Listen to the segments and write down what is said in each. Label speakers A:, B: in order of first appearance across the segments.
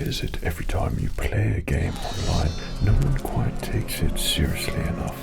A: Why is it every time you play a game online, no one quite takes it seriously enough?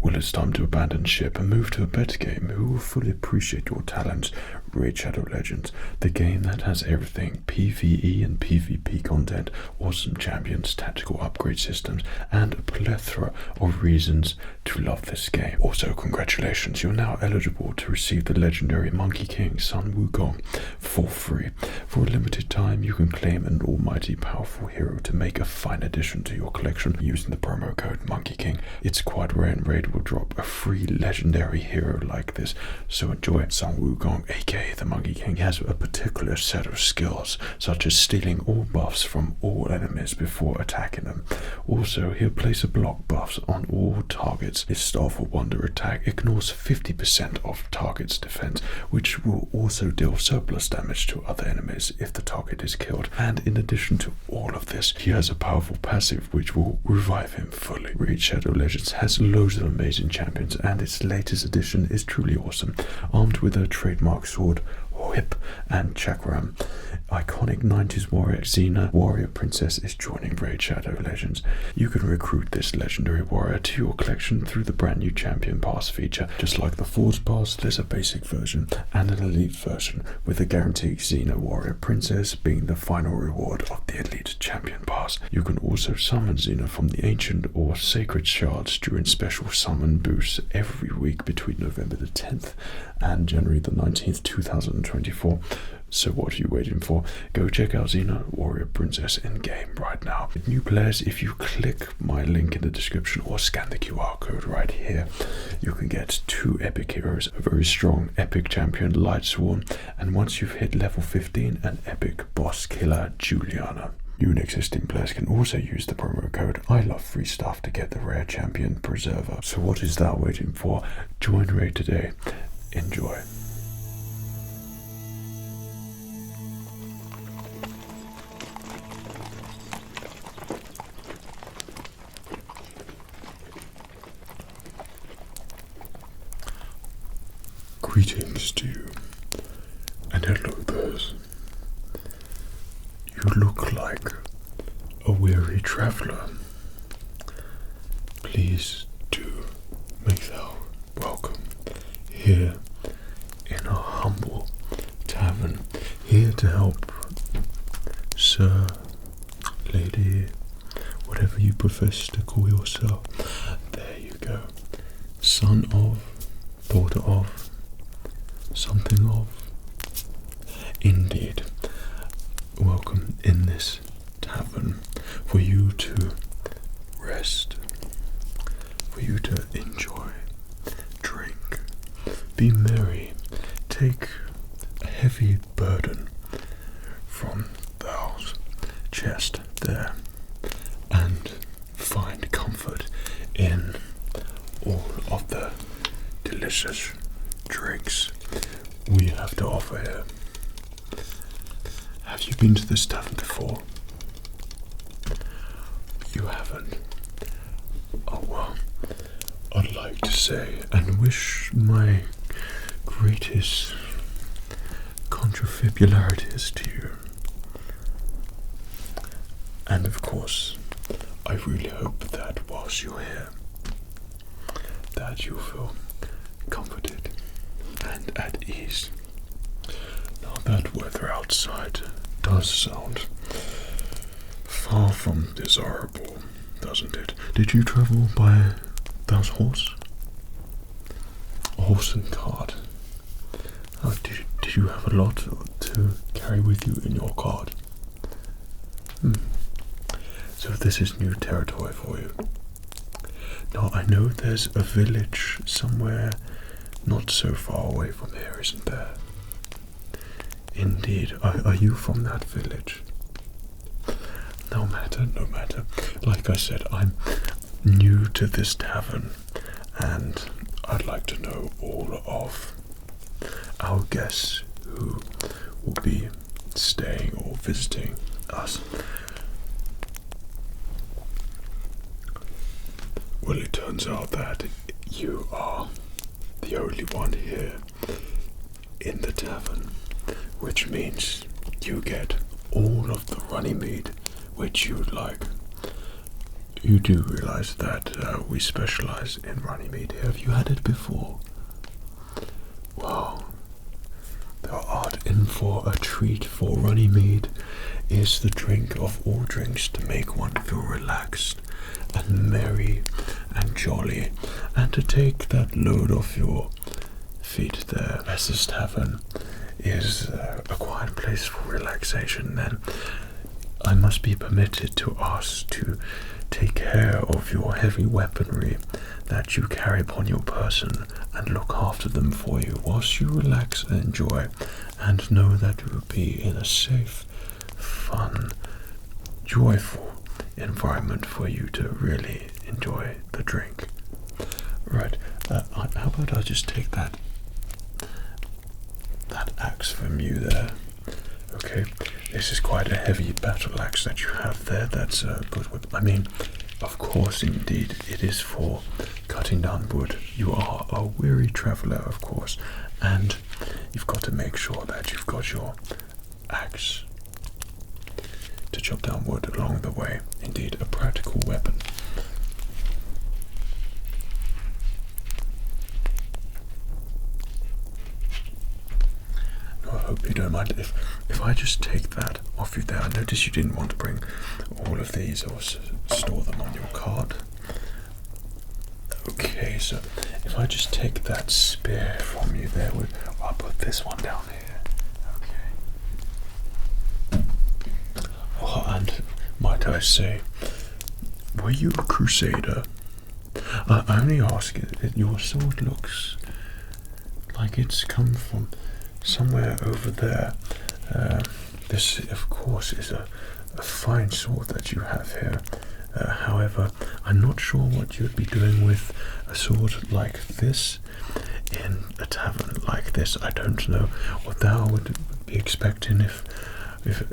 A: Well, it's time to abandon ship and move to a better game who will fully appreciate your talents. Raid Shadow Legends, the game that has everything: PvE and PvP content, awesome champions, tactical upgrade systems, and a plethora of reasons to love this game. Also, congratulations, you're now eligible to receive the legendary Monkey King Sun Wukong for free. For a limited time, you can claim an almighty powerful hero to make a fine addition to your collection using the promo code Monkey King. It's quite rare and Raid will drop a free legendary hero like this, so enjoy. Sun Wukong, aka the Monkey King, has a particular set of skills, such as stealing all buffs from all enemies before attacking them. Also, he'll place a block buffs on all targets. His Star for Wonder attack ignores 50% of target's defense, which will also deal surplus damage to other enemies if the target is killed. And in addition to all of this, he has a powerful passive which will revive him fully. Raid Shadow Legends has loads of amazing champions, and its latest edition is truly awesome. Armed with a trademark sword, whip, and chakram, iconic 90s warrior Xena, warrior princess, is joining Raid Shadow Legends. You can recruit this legendary warrior to your collection through the brand new champion pass feature. Just like the Force Pass, there's a basic version and an elite version, with the guaranteed Xena warrior princess being the final reward of the elite champion pass. You can also summon Xena from the ancient or sacred shards during special summon boosts every week between November the 10th and January the 19th, 2024. So what are you waiting for? Go check out Xena Warrior Princess in game right now. With new players, if you click my link in the description or scan the QR code right here, you can get 2 epic heroes, a very strong epic champion Lightsworn, and once you've hit level 15, an epic boss killer Juliana. New and existing players can also use the promo code I love free stuff to get the rare champion Preserver. So what is that waiting for? Join Raid today. Enjoy. Greetings to you, and hello those. You look like a weary traveller. Please do make thou welcome here in our humble tavern, here to help, sir, lady, whatever you profess to call yourself. There you go. Son of, daughter of, something of. Indeed. Welcome in this tavern for you to rest, for you to enjoy, drink, be merry, take a heavy burden from thou's chest there, and find comfort in all of the delicious drinks we have to offer here. Have you been to this tavern before? You haven't? Oh well, I'd like to say and wish my greatest contrafibularities to you. And of course, I really hope that whilst you're here, that you feel comforted and at ease. Now that weather outside does sound far from desirable, doesn't it? Did you travel by those horse? A horse and cart? Did you have a lot to carry with you in your cart? So this is new territory for you. Now I know there's a village somewhere not so far away from here, isn't there? Indeed. Are you from that village? No matter, no matter. Like I said, I'm new to this tavern, and I'd like to know all of our guests who will be staying or visiting us. Well, it turns out that you are the only one here in the tavern, which means you get all of the runny mead which you would like. You do realize that we specialize in runny mead here. Have you had it before? Wow. Thou art in for a treat, for runny mead is the drink of all drinks to make one feel relaxed and merry and jolly, and to take that load off your feet there. As this tavern is a quiet place for relaxation, then I must be permitted to ask to take care of your heavy weaponry that you carry upon your person and look after them for you whilst you relax and enjoy, and know that you will be in a safe, fun, joyful environment for you to really enjoy the drink. Right, how about I just take that axe from you there? Okay, this is quite a heavy battle axe that you have there. That's good wood. I mean, of course, indeed, it is for cutting down wood. You are a weary traveller, of course, and you've got to make sure that you've got your axe to chop down wood along the way. Indeed, a practical weapon. I hope you don't mind if I just take that off you there. I noticed you didn't want to bring all of these or store them on your cart. Okay, so if I just take that spear from you there, I'll put this one down here. Okay. Oh, and might I say, were you a crusader? I only ask, your sword looks like it's come from somewhere over there. This, of course, is a fine sword that you have here. However, I'm not sure what you'd be doing with a sword like this in a tavern like this. I don't know what thou would be expecting if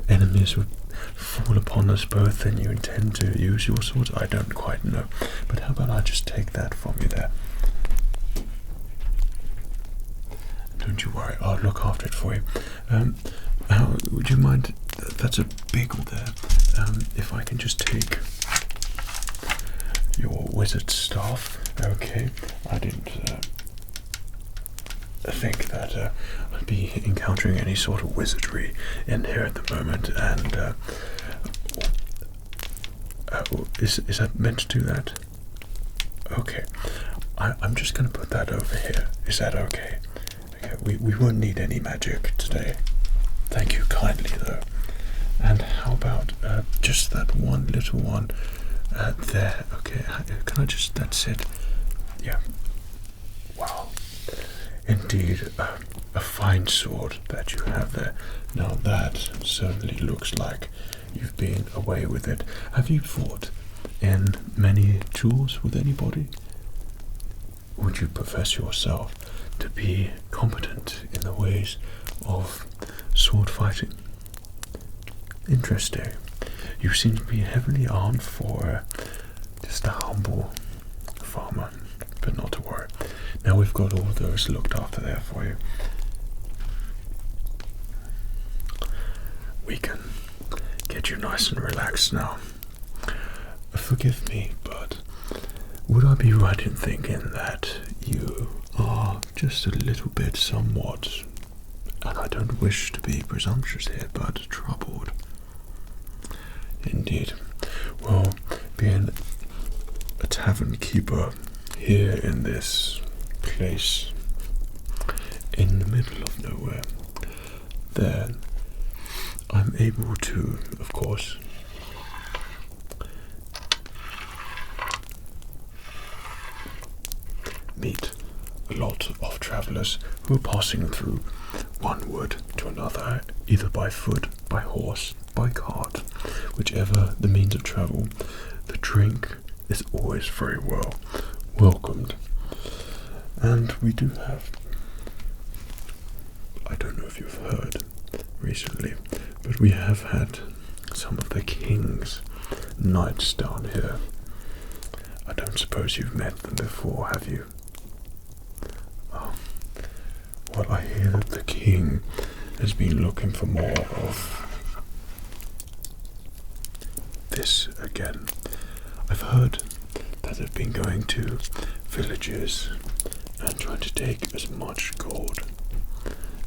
A: enemies would fall upon us both and you intend to use your sword. I don't quite know. But how about I just take that from you there? Don't you worry, I'll look after it for you. Would you mind? That's a big one there. If I can just take your wizard staff. Okay, I didn't think that I'd be encountering any sort of wizardry in here at the moment. And is that meant to do that? Okay, I'm just going to put that over here. Is that okay? We won't need any magic today. Thank you kindly, though. And how about just that one little one there? Okay, can I just, that's it. Yeah. Wow. Indeed, a fine sword that you have there. Now that certainly looks like you've been away with it. Have you fought in many duels with anybody? Would you profess yourself to be competent in the ways of sword fighting? Interesting. You seem to be heavily armed for just a humble farmer, but not to worry. Now we've got all those looked after there for you. We can get you nice and relaxed now. Forgive me, but would I be right in thinking that you are just a little bit somewhat, and I don't wish to be presumptuous here, but troubled? Indeed. Well, being a tavern keeper here in this place in the middle of nowhere, then I'm able to, of course, meet a lot of travellers who are passing through one wood to another, either by foot, by horse, by cart, whichever the means of travel. The drink is always very well welcomed. And we do have, I don't know if you've heard recently, but we have had some of the king's knights down here. I don't suppose you've met them before, have you? Oh, Well, I hear that the king has been looking for more of this again. I've heard that they've been going to villages and trying to take as much gold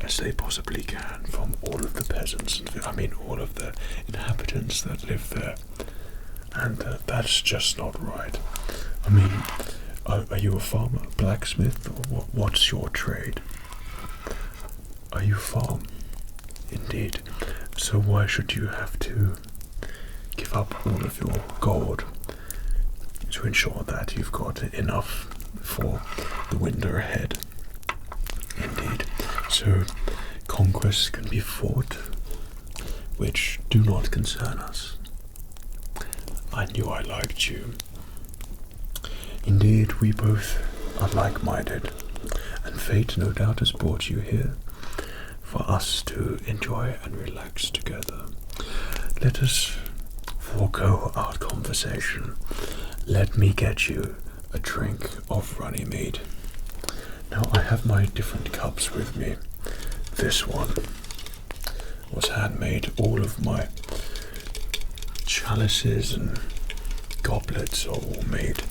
A: as they possibly can from all of the peasants, all of the inhabitants that live there. And that's just not right. Are you a farmer, blacksmith, or what's your trade? Are you a farm? Indeed. So why should you have to give up all of your gold to ensure that you've got enough for the winter ahead? Indeed. So conquests can be fought, which do not concern us. I knew I liked you. Indeed, we both are like-minded, and fate no doubt has brought you here for us to enjoy and relax together. Let us forego our conversation. Let me get you a drink of runny mead. Now, I have my different cups with me. This one was handmade. All of my chalices and goblets are all made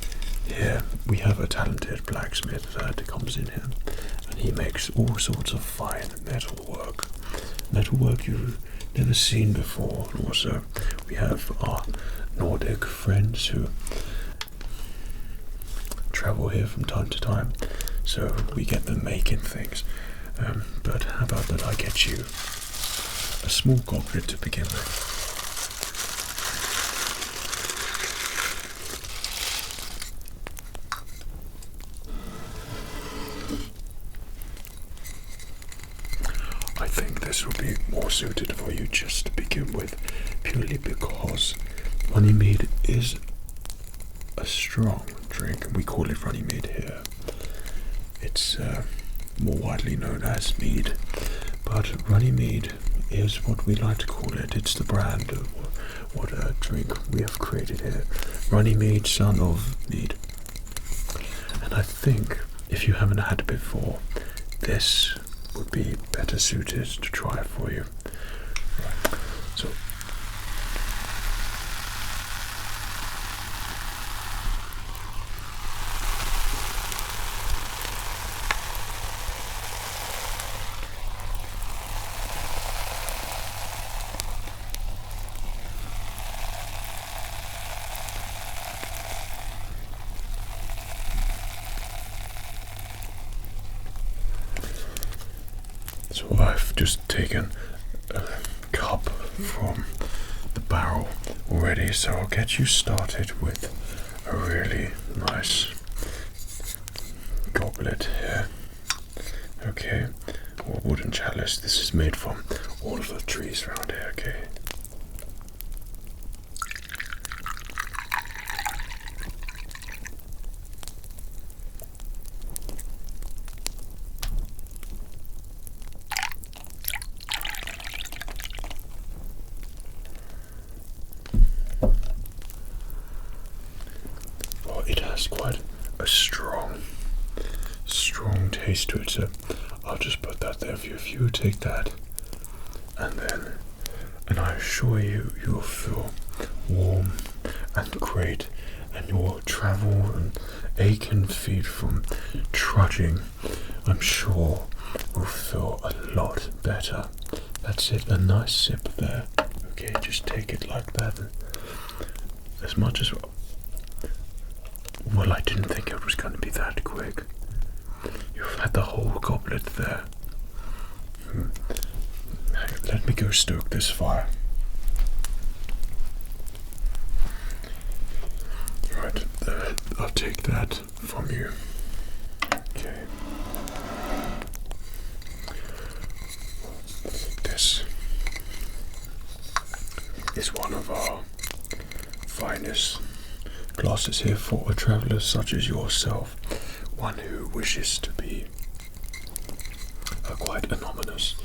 A: here. We have a talented blacksmith that comes in here, and he makes all sorts of fine metalwork you've never seen before. And also, we have our Nordic friends who travel here from time to time, so we get them making things. But how about that I get you a small goblet to begin with? I think this will be more suited for you just to begin with, purely because runny mead is a strong drink, and we call it runny mead here. It's more widely known as mead, but runny mead is what we like to call it. It's the brand of what a drink we have created here. Runny mead, son of mead. And I think if you haven't had it before, this would be better suited to try it for you. Right. So I've just taken a cup from the barrel already, so I'll get you started with a really nice goblet here. Okay, or wooden chalice. This is made from all of the trees around here, okay? It has quite a strong taste to it, so I'll just put that there for you. If you take that, and I assure you, you'll feel warm and great, and your travel and aching feet from trudging, I'm sure, will feel a lot better. That's it, a nice sip there. Okay, just take it like that, as much as well, I didn't think it was going to be that quick. You've had the whole goblet there. Let me go stoke this fire. Right, I'll take that from you. Okay. This is one of our finest glasses here for a traveller such as yourself, one who wishes to be quite anonymous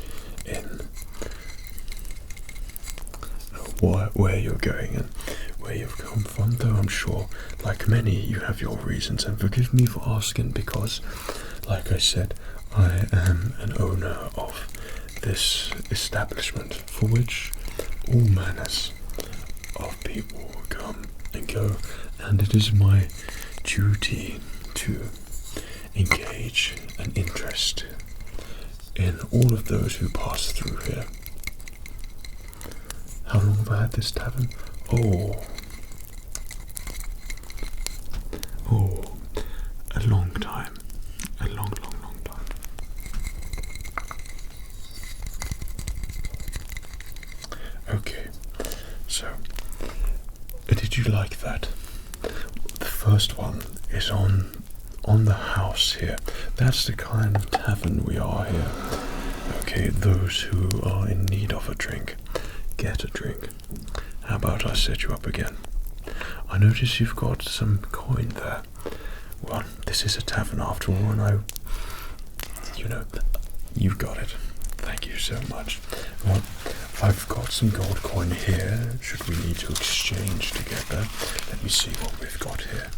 A: in where you're going and where you've come from, though I'm sure, like many, you have your reasons, and forgive me for asking because, like I said, I am an owner of this establishment for which all manners of people come and go, and it is my duty to engage an interest in all of those who pass through here. How long have I had this tavern? Oh, a long time. A long time. Okay, so did you like that? The first one is on the house here. That's the kind of tavern we are here. Okay, those who are in need of a drink, get a drink. How about I set you up again? I notice you've got some coin there. Well, this is a tavern after all, and you've got it. Thank you so much. Well, I've got some gold coin here. Should we need to exchange together? Let me see what we've got here.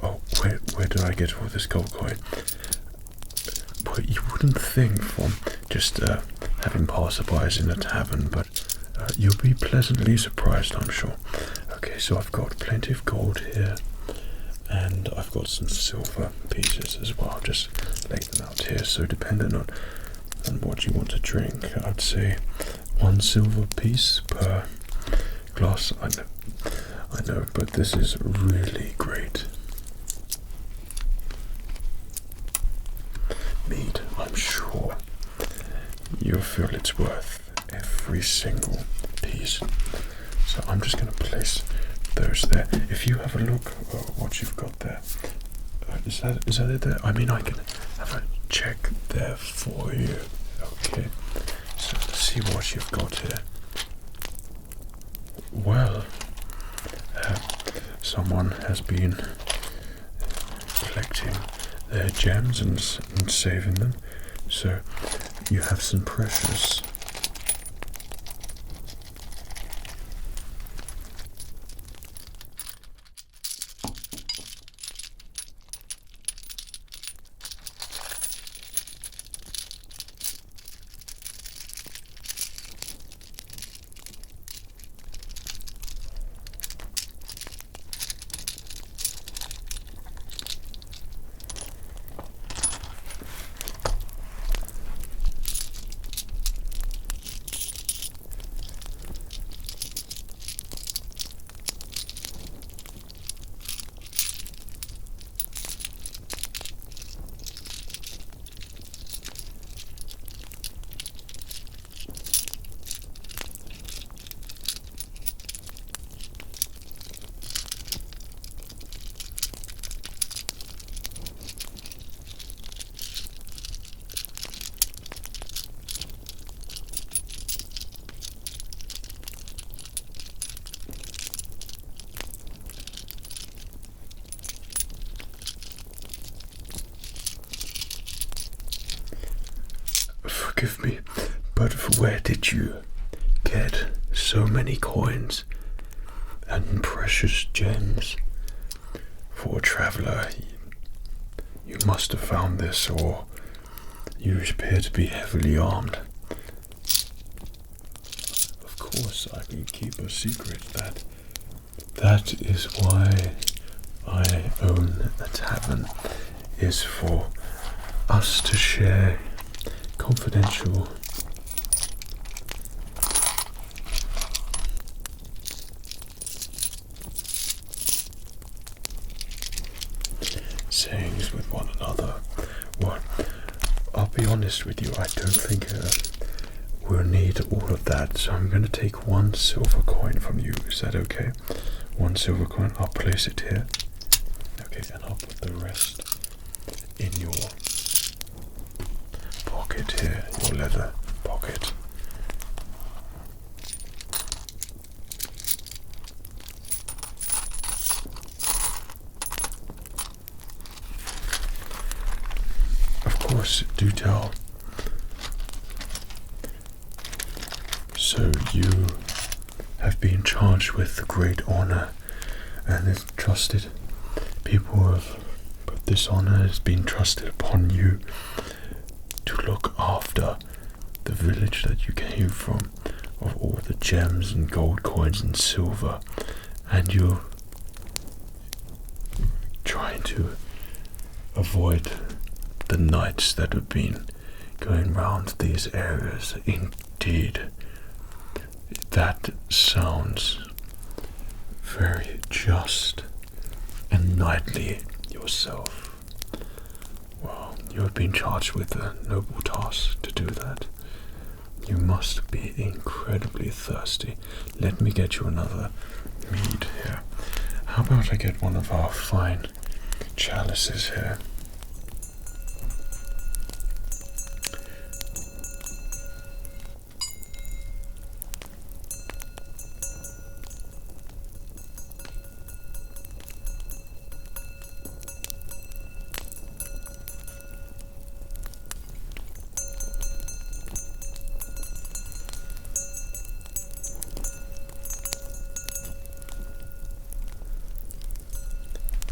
A: Oh, where did I get all this gold coin? But you wouldn't think from just having passerbys in a tavern, but you'll be pleasantly surprised, I'm sure. Okay, so I've got plenty of gold here, and I've got some silver pieces as well. Just lay them out here. So depending on what you want to drink, I'd say 1 silver piece per glass. I know, but this is really great. Mead, I'm sure you'll feel it's worth every single piece. So I'm just going to place those there. If you have a look at what you've got there, is that it there? I mean, I can have a check there for you. Okay, so let's see what you've got here. Well, someone has been collecting their gems and saving them, so you have some precious Forgive me, but where did you get so many coins and precious gems? For a traveller, you must have found this, or you appear to be heavily armed. Of course, I can keep a secret. That is why I own a tavern, is for us to share confidential sayings with one another. Well, I'll be honest with you, I don't think we'll need all of that, so I'm going to take 1 silver coin from you. Is that okay? 1 silver coin, I'll place it here. Okay, and I'll put the rest in your pocket here, your leather pocket. Of course, do tell. So you have been charged with the great honor and is trusted. People have put this honor has been trusted upon you to look after the village that you came from, of all the gems and gold coins and silver, and you're trying to avoid the knights that have been going round these areas. Indeed, that sounds very just and knightly yourself. Well, you have been charged with a noble task to do that. You must be incredibly thirsty. Let me get you another mead here. How about I get one of our fine chalices here?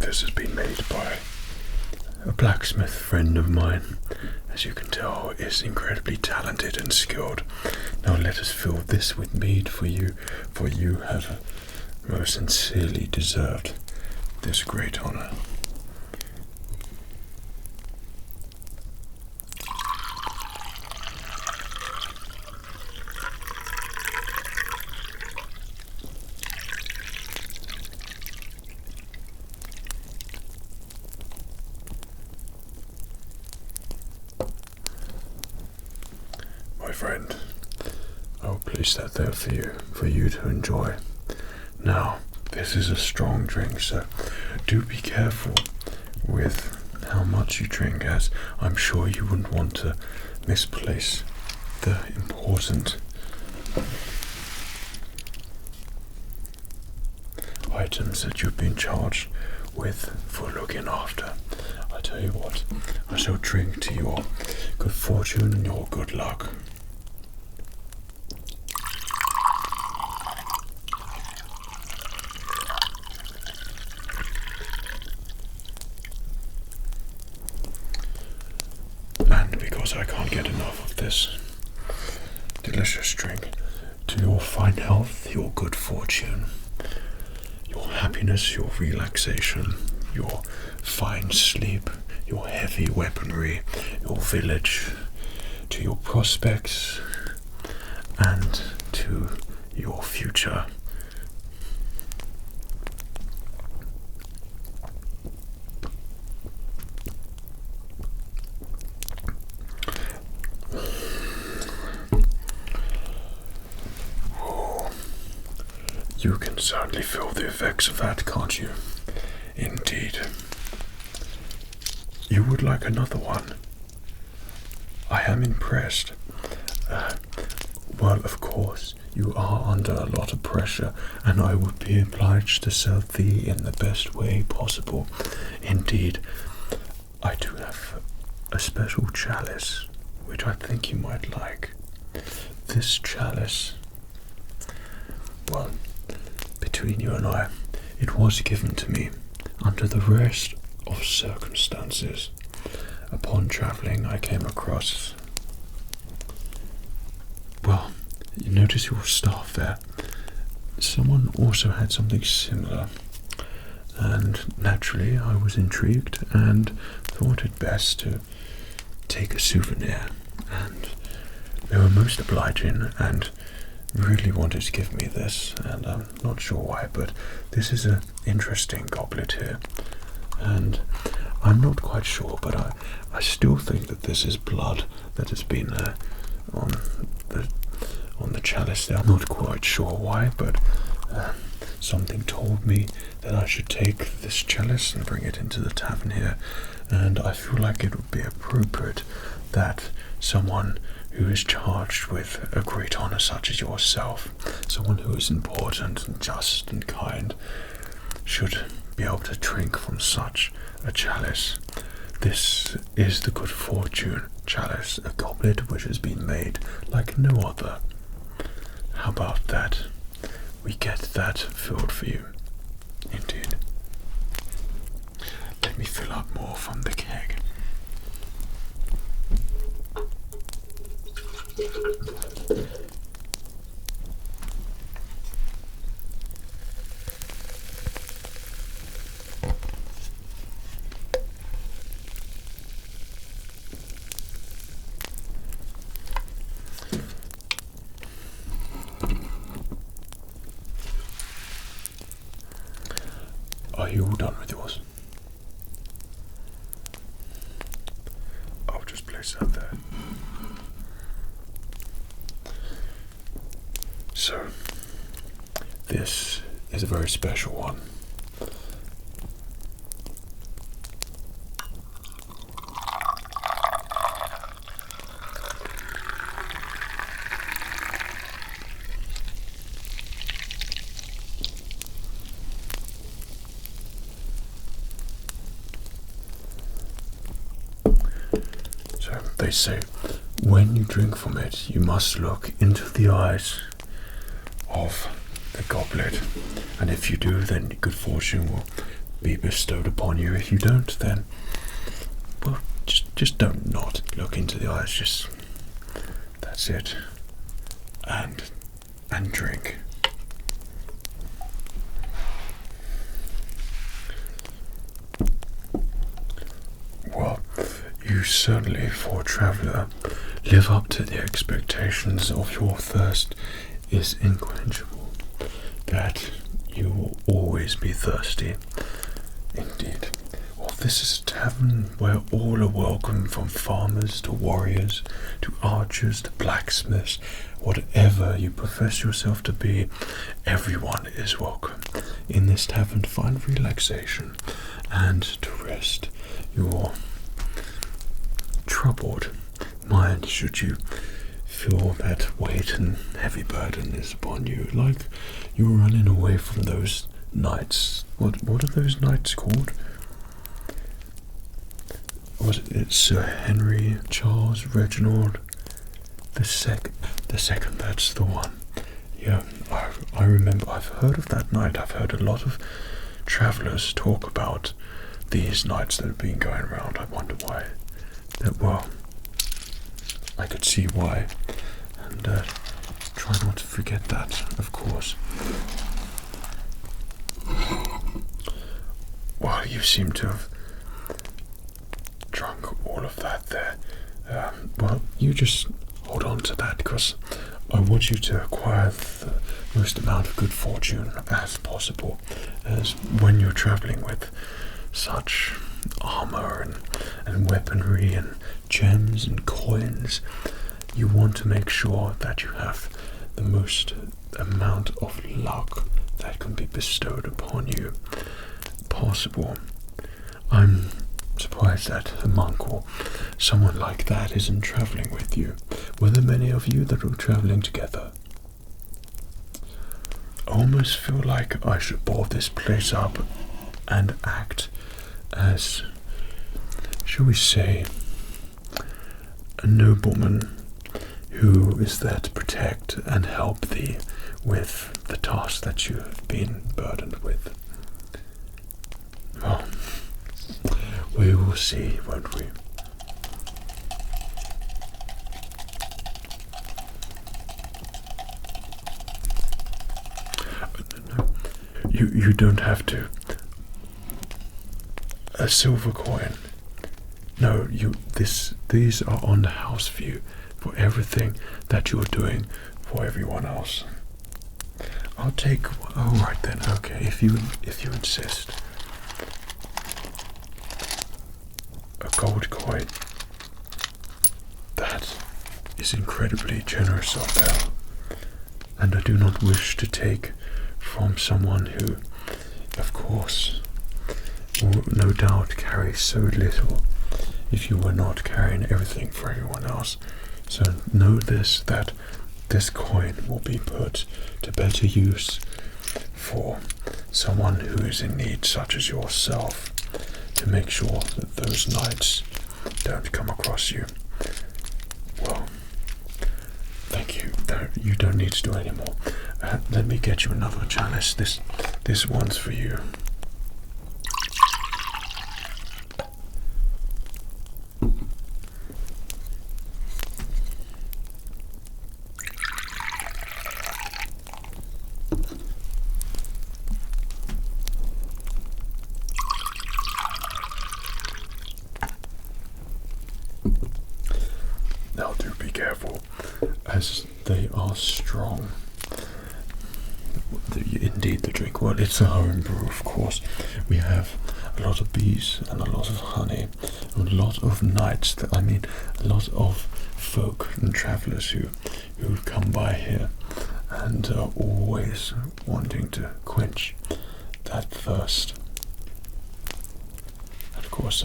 A: This has been made by a blacksmith friend of mine. As you can tell, is incredibly talented and skilled. Now let us fill this with mead for you have most sincerely deserved this great honor. Friend, I will place that there for you to enjoy. Now, this is a strong drink, so do be careful with how much you drink, as I'm sure you wouldn't want to misplace the important items that you've been charged with for looking after. I tell you what, I shall drink to your good fortune and your good luck. And because I can't get enough of this delicious drink, to your fine health, your good fortune, your happiness, your relaxation, your fine sleep, your heavy weaponry, your village, to your prospects, and to your future. You can certainly feel the effects of that, can't you? Indeed. You would like another one? I am impressed. Well, of course, you are under a lot of pressure, and I would be obliged to serve thee in the best way possible. Indeed, I do have a special chalice, which I think you might like. This chalice, well, between you and I, it was given to me under the rarest of circumstances. Upon travelling, I came across, well, you notice your staff there. Someone also had something similar, and naturally I was intrigued and thought it best to take a souvenir, and they were most obliging and really wanted to give me this, and I'm not sure why, but this is an interesting goblet here, and I'm not quite sure, but I still think that this is blood that has been on the chalice there. I'm not quite sure why, but something told me that I should take this chalice and bring it into the tavern here, and I feel like it would be appropriate that someone who is charged with a great honor such as yourself, someone who is important and just and kind, should be able to drink from such a chalice. This is the good fortune chalice, a goblet which has been made like no other. How about that? We get that filled for you. Indeed. Let me fill up more from the keg. Are you all done with yours? I'll just place that there. So, this is a very special one. They say, when you drink from it, you must look into the eyes of the goblet, and if you do, then good fortune will be bestowed upon you. If you don't, then, well, just don't not look into the eyes. Just that's it, and drink. Well, you certainly, for a traveller, live up to the expectations of your thirst is inquenchable. That you will always be thirsty. Indeed. Well, this is a tavern where all are welcome, from farmers to warriors to archers to blacksmiths. Whatever you profess yourself to be, everyone is welcome in this tavern to find relaxation and to rest your troubled mind, should you feel that weight and heavy burden is upon you, like you're running away from those knights. What are those knights called? Was it Sir Henry, Charles, Reginald? The second, that's the one. Yeah, I remember. I've heard of that knight. I've heard a lot of travellers talk about these knights that have been going around. I wonder why. Well, I could see why, and try not to forget that, of course. Well, you seem to have drunk all of that there. Well, you just hold on to that, because I want you to acquire the most amount of good fortune as possible, as when you're travelling with such armor and weaponry and gems and coins, you want to make sure that you have the most amount of luck that can be bestowed upon you possible. I'm surprised that a monk or someone like that isn't traveling with you. Were there many of you that were traveling together? I almost feel like I should board this place up and act as, shall we say, a nobleman who is there to protect and help thee with the task that you have been burdened with. Well, we will see, won't we? No. You don't have to. A silver coin. No, these are on the house view for everything that you're doing for everyone else. I'll take. All right then. Okay, if you insist. A gold coin. That is incredibly generous of them, and I do not wish to take from someone who, of course, will no doubt carry so little if you were not carrying everything for everyone else. So know this, that this coin will be put to better use for someone who is in need, such as yourself, to make sure that those knights don't come across you. Well, thank you. you don't need to do any more. Let me get you another chalice. This one's for you. Now do be careful, as they are strong. Indeed, the drink, well, it's a home brew, of course. We have a lot of bees and a lot of honey, and a lot of knights, a lot of folk and travellers who come by here and are always wanting to quench that thirst. Of course,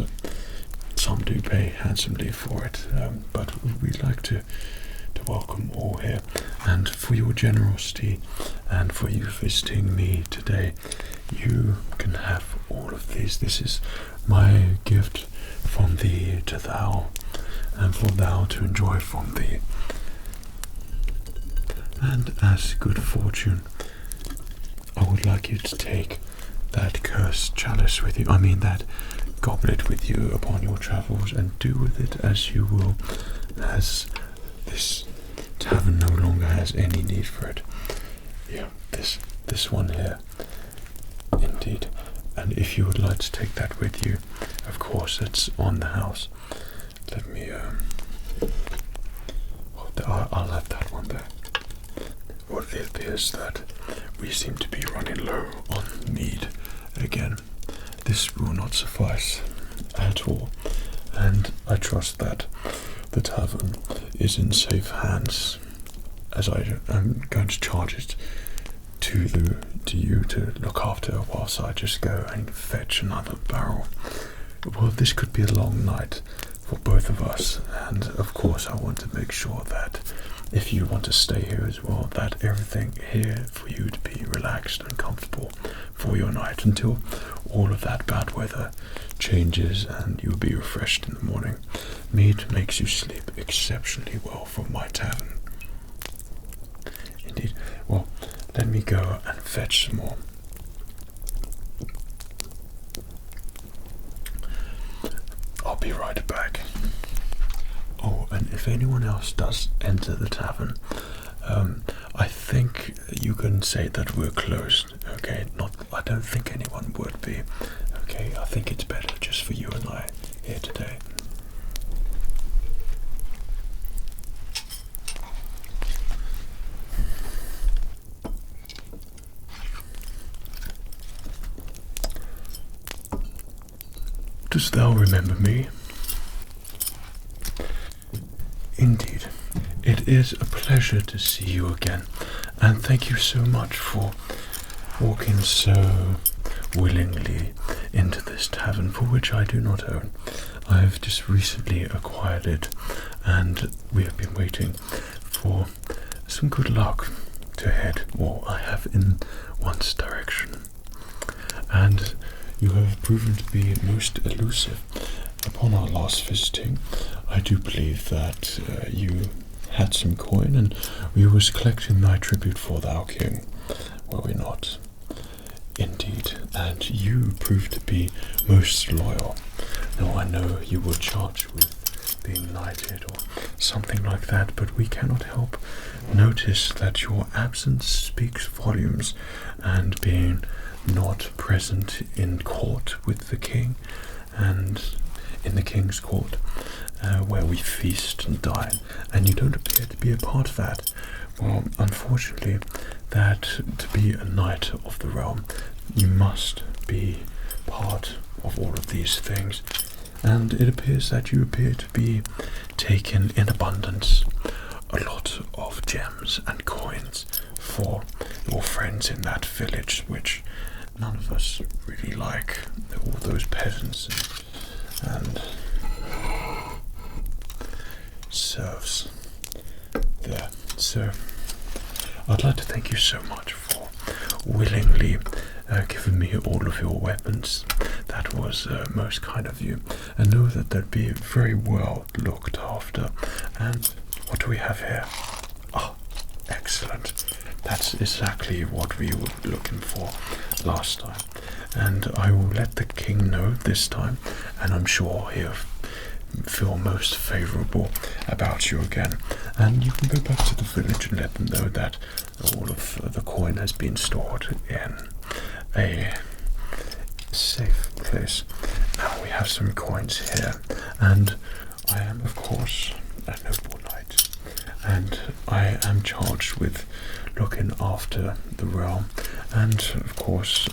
A: some do pay handsomely for it, but we'd like to welcome all here, and for your generosity and for you visiting me today, you can have all of these. This is my gift from thee to thou, and for thou to enjoy from thee. And as good fortune, I would like you to take that cursed chalice with you, that goblet with you upon your travels, and do with it as you will, as this tavern no longer has any need for it. Yeah, this one here, indeed. And if you would like to take that with you, of course, it's on the house. Let me, I'll have that one there. Well, it appears that we seem to be running low on mead again. This will not suffice at all, and I trust that the tavern is in safe hands, as I am going to charge it to you to look after whilst I just go and fetch another barrel. Well, this could be a long night for both of us, and of course I want to make sure that if you want to stay here as well, that everything here for you to be relaxed and comfortable for your night until all of that bad weather changes and you'll be refreshed in the morning. Mead makes you sleep exceptionally well from my tavern. Indeed. Well, let me go and fetch some more. I'll be right back. Oh, and if anyone else does enter the tavern, I think you can say that we're closed, okay? I don't think anyone would be, okay? I think it's better just for you and I here today. Dost thou remember me? Indeed, it is a pleasure to see you again, and thank you so much for walking so willingly into this tavern, for which I do not own. I have just recently acquired it, and we have been waiting for some good luck to head, or I have, in one's direction. And you have proven to be most elusive. Upon our last visiting, I do believe that you had some coin, and we was collecting thy tribute for thou king, were we not? Indeed, and you proved to be most loyal. Now I know you were charged with being knighted or something like that, but we cannot help notice that your absence speaks volumes, and being not present in court with the king, and in the king's court, where we feast and dine, and you don't appear to be a part of that. Well, unfortunately, that to be a knight of the realm, you must be part of all of these things, and it appears that you appear to be taken in abundance a lot of gems and coins for your friends in that village, which none of us really like, all those peasants and serfs there. So I'd like to thank you so much for willingly giving me all of your weapons. That was most kind of you, and know that they'd be very well looked after. And what do we have here? Ah, Excellent. That's exactly what we were looking for last time. And I will let the king know this time, and I'm sure he'll feel most favourable about you again. And you can go back to the village and let them know that all of the coin has been stored in a safe place. Now we have some coins here, and I am, of course, a noble knight, and I am charged with looking after the realm, and of course,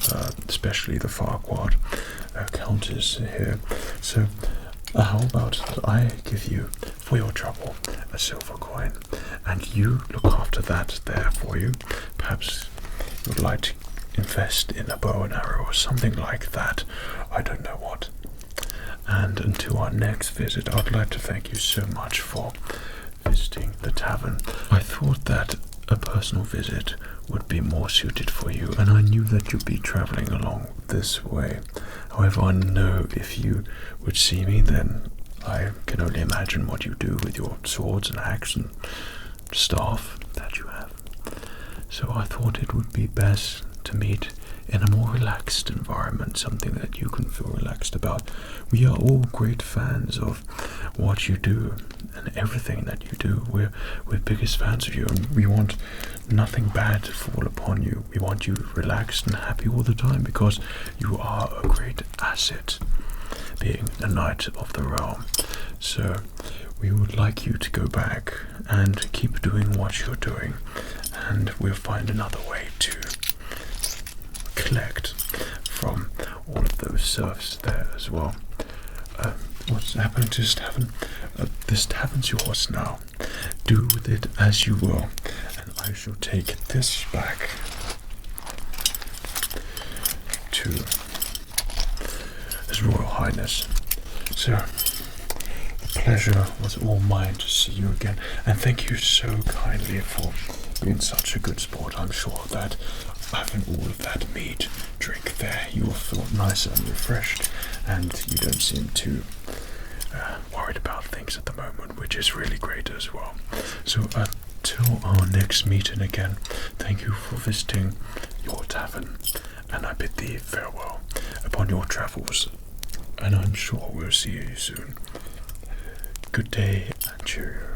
A: especially the Farquaad countess here. So, how about I give you, for your trouble, a silver coin, and you look after that there for you. Perhaps you'd like to invest in a bow and arrow or something like that. I don't know what. And until our next visit, I'd like to thank you so much for visiting the tavern. I thought that a personal visit would be more suited for you, and I knew that you'd be traveling along this way. However, I know if you would see me, then I can only imagine what you do with your swords and axe and staff that you have. So I thought it would be best to meet in a more relaxed environment, something that you can feel relaxed about. We are all great fans of what you do and everything that you do. We're biggest fans of you, and we want nothing bad to fall upon you. We want you relaxed and happy all the time, because you are a great asset, being a knight of the realm. So we would like you to go back and keep doing what you're doing, and we'll find another way to collect from all of those serfs there as well. What's happening to this tavern? This tavern's yours now. Do with it as you will, and I shall take this back to His Royal Highness. So, the pleasure was all mine to see you again, and thank you so kindly for being such a good sport. I'm sure that having all of that mead drink there, you will feel nice and refreshed, and you don't seem too worried about things at the moment, which is really great as well. So till our next meeting again, thank you for visiting your tavern, and I bid thee farewell upon your travels, and I'm sure we'll see you soon. Good day and cheerio.